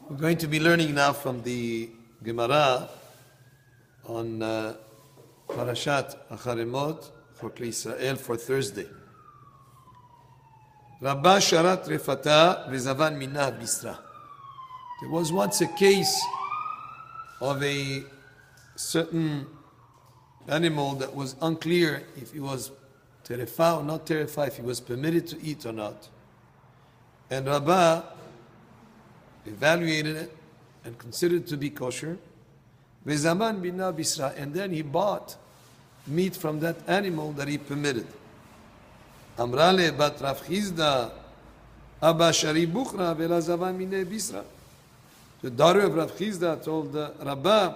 We're going to be learning now from the Gemara on Parashat Acharei Chok Israel for Thursday. Rabbi sharat refata v'zavan minah bisra. There was once a case of a certain animal that was unclear if he was terefa or not terefa, if he was permitted to eat or not. And Rabbi evaluated it and considered it to be kosher. V'zaman minah bisra. And then he bought meat from that animal that he permitted. Amrale bat Rav Chizda Abba Shari Bukhra vela zavan mineh bisra. The daughter of Rav Chizda told Rabbi,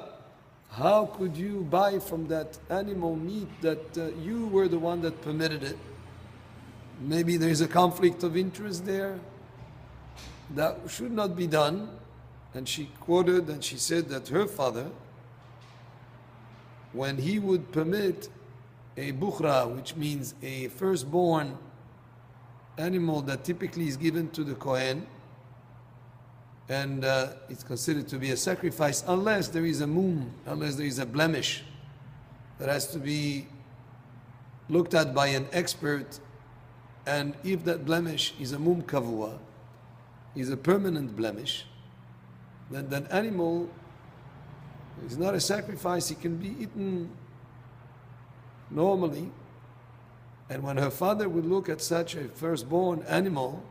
how could you buy from that animal meat that you were the one that permitted it? Maybe there is a conflict of interest there. That should not be done. And she quoted and she said that her father, when he would permit a bukhra, which means a firstborn animal that typically is given to the Kohen, and it's considered to be a sacrifice unless there is a mum, unless there is a blemish that has to be looked at by an expert. And if that blemish is a mum kavua, is a permanent blemish, then that animal is not a sacrifice. It can be eaten normally. And when her father would look at such a firstborn animal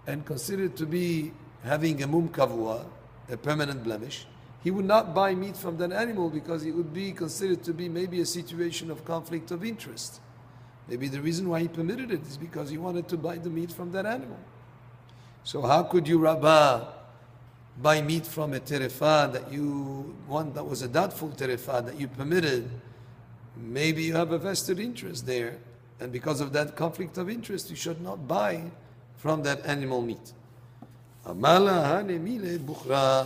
and consider it to be having a mum kavua, a permanent blemish, he would not buy meat from that animal because it would be considered to be maybe a situation of conflict of interest. Maybe the reason why he permitted it is because he wanted to buy the meat from that animal. So how could you, Rabbi, buy meat from a terefa one that was a doubtful terefa that you permitted? Maybe you have a vested interest there, and because of that conflict of interest, you should not buy from that animal meat. Amala hanemile bukhra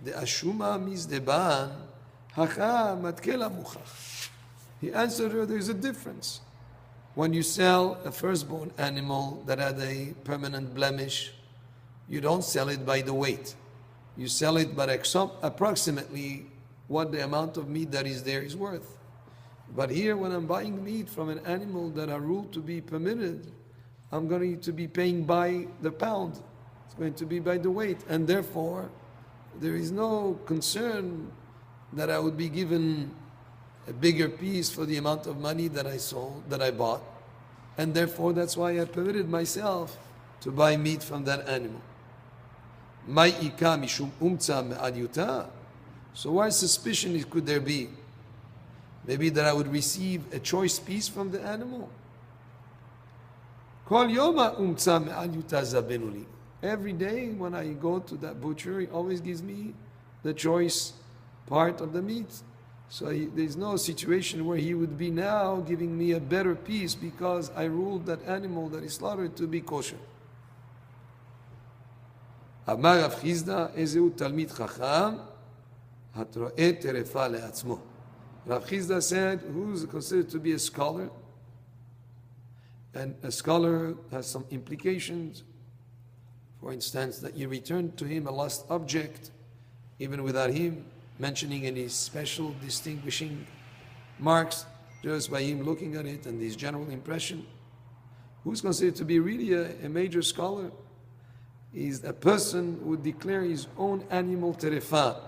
de ashuma mizdeban hacha matkela muchach. He answered her, there is a difference. When you sell a firstborn animal that had a permanent blemish, you don't sell it by the weight. You sell it by approximately what the amount of meat that is there is worth. But here, when I'm buying meat from an animal that are ruled to be permitted, I'm going to be paying by the pound. It's going to be by the weight. And therefore, there is no concern that I would be given a bigger piece for the amount of money that I bought. And therefore, that's why I permitted myself to buy meat from that animal. So what suspicion could there be? Maybe that I would receive a choice piece from the animal. Every day when I go to that butcher, he always gives me the choice part of the meat. So there's no situation where he would be now giving me a better piece because I ruled that animal that is slaughtered to be kosher. Amar Rav Chizda, ezeu talmid chacham, hatro'eh terefa le'atzmo. Rav Chizda said, who's considered to be a scholar? And a scholar has some implications. For instance, that you return to him a lost object, even without him mentioning any special distinguishing marks, just by him looking at it and his general impression. Who's considered to be really a major scholar? Is a person who would declare his own animal terefa.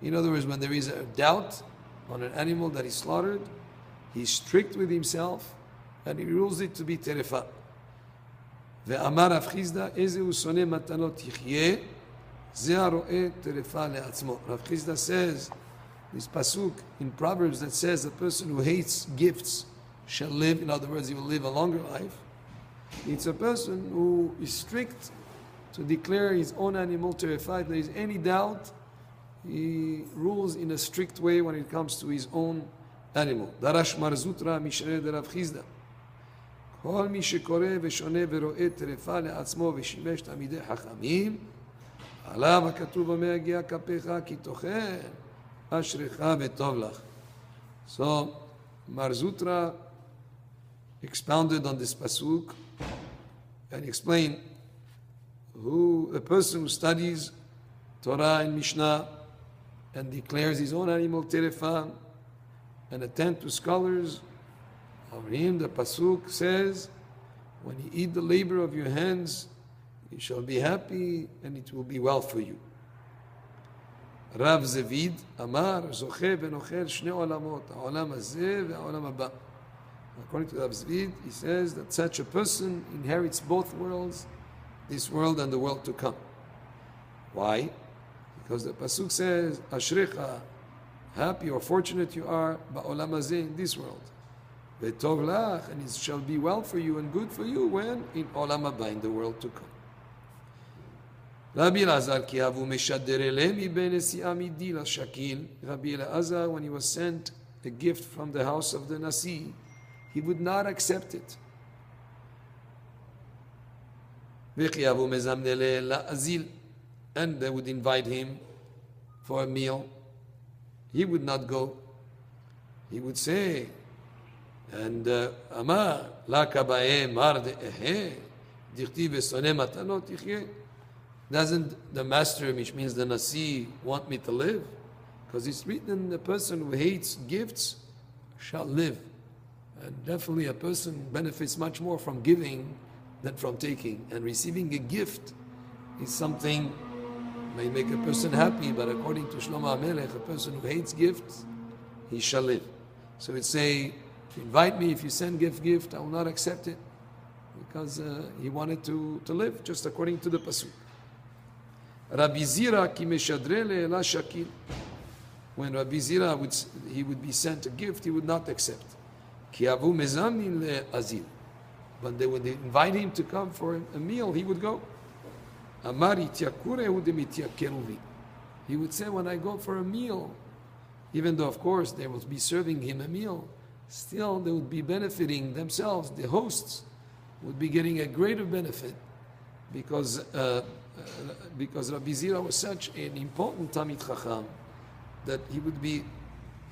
In other words, when there is a doubt on an animal that is slaughtered, he's strict with himself and he rules it to be terefa. Ve'amar Rav Chizda, ezeu soneh matanot yichyeh, ze haro'eh terefa le'atzmo. Rav Chizda says, this pasuk in Proverbs that says, the person who hates gifts shall live. In other words, he will live a longer life. It's a person who is strict to declare his own animal terefa. If there is any doubt, he rules in a strict way when it comes to his own animal. Darash marzutra mishrei de Rav Chizda. כל מי שקורא ושונה ורואה טרפה לעצמו ושימש תלמידי חכמים, עליו הכתוב אומר הגיע כפיך כי תאכל אשריך וטוב לך. So Marzutra expounded on this pasuk and explained who a person who studies Torah and Mishnah, and declares his own animal terefa, and attend to scholars. Over him, the pasuk says, when you eat the labor of your hands, you shall be happy, and it will be well for you. Rav Zevid Amar Zoche v'nocher shne olamot, ha'olam hazeh ve'olam haba. According to Rav Zevid, he says that such a person inherits both worlds, this world and the world to come. Why? Because the pasuk says, Ashrecha, happy or fortunate you are, ba'olam hazeh, in this world. Ve'tov lach, and it shall be well for you and good for you when? In olam haba, in the world to come. Rabbi Elazar ki havu meshader eleh mi ben nesi'ah midi lashakil. Rabbi Elazar, when he was sent a gift from the house of the Nasi, he would not accept it. Ve'chi havu mezamne eleh la'azil, and they would invite him for a meal. He would not go. He would say, and Amar la kabae mar de'ehe dichti v'soneh matanot yichye. Doesn't the master, which means the Nasi, want me to live? Because it's written, the person who hates gifts shall live. And definitely a person benefits much more from giving than from taking. And receiving a gift is something may make a person happy, but according to Shlomo HaMelech, a person who hates gifts, he shall live. So it's say, if you invite me, if you send gift, I will not accept it. Because he wanted to live, just according to the pasuk. Rabbi Zira ki meshadrele la shakil. When Rabbi Zira would be sent a gift, he would not accept. Ki avu mezamin le azil. When they would invite him to come for a meal, he would go. Amar ityakurehu demityakeruvi. He would say, when I go for a meal, even though of course they will be serving him a meal, still they would be benefiting themselves. The hosts would be getting a greater benefit because Rabbi Zira was such an important Talmid Chacham that he would be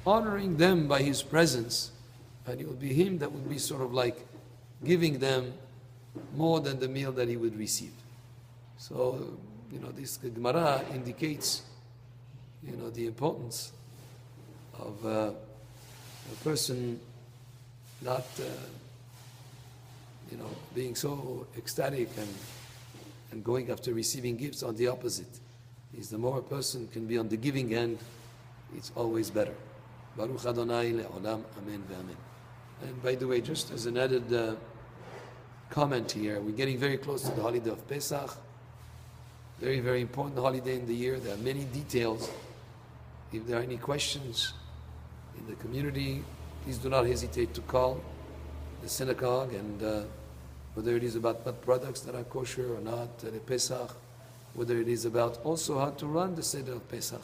honoring them by his presence, and it would be him that would be sort of like giving them more than the meal that he would receive. So, this Gemara indicates, the importance of a person not, being so ecstatic and going after receiving gifts. On the opposite, is the more a person can be on the giving end, it's always better. Baruch Adonai le'olam, amen ve'amen. And by the way, just as an added comment here, we're getting very close to the holiday of Pesach. Very, very important holiday in the year. There are many details. If there are any questions in the community, please do not hesitate to call the synagogue, and whether it is about what products that are kosher or not, the Pesach, whether it is about also how to run the Seder of Pesach.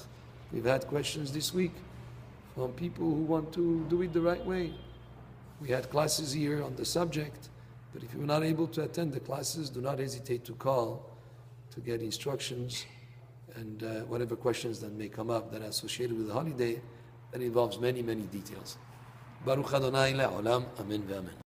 We've had questions this week from people who want to do it the right way. We had classes here on the subject, but if you're not able to attend the classes, do not hesitate to call to get instructions and whatever questions that may come up that are associated with the holiday that involves many, many details. Baruch Adonai le'olam, amen ve'amen.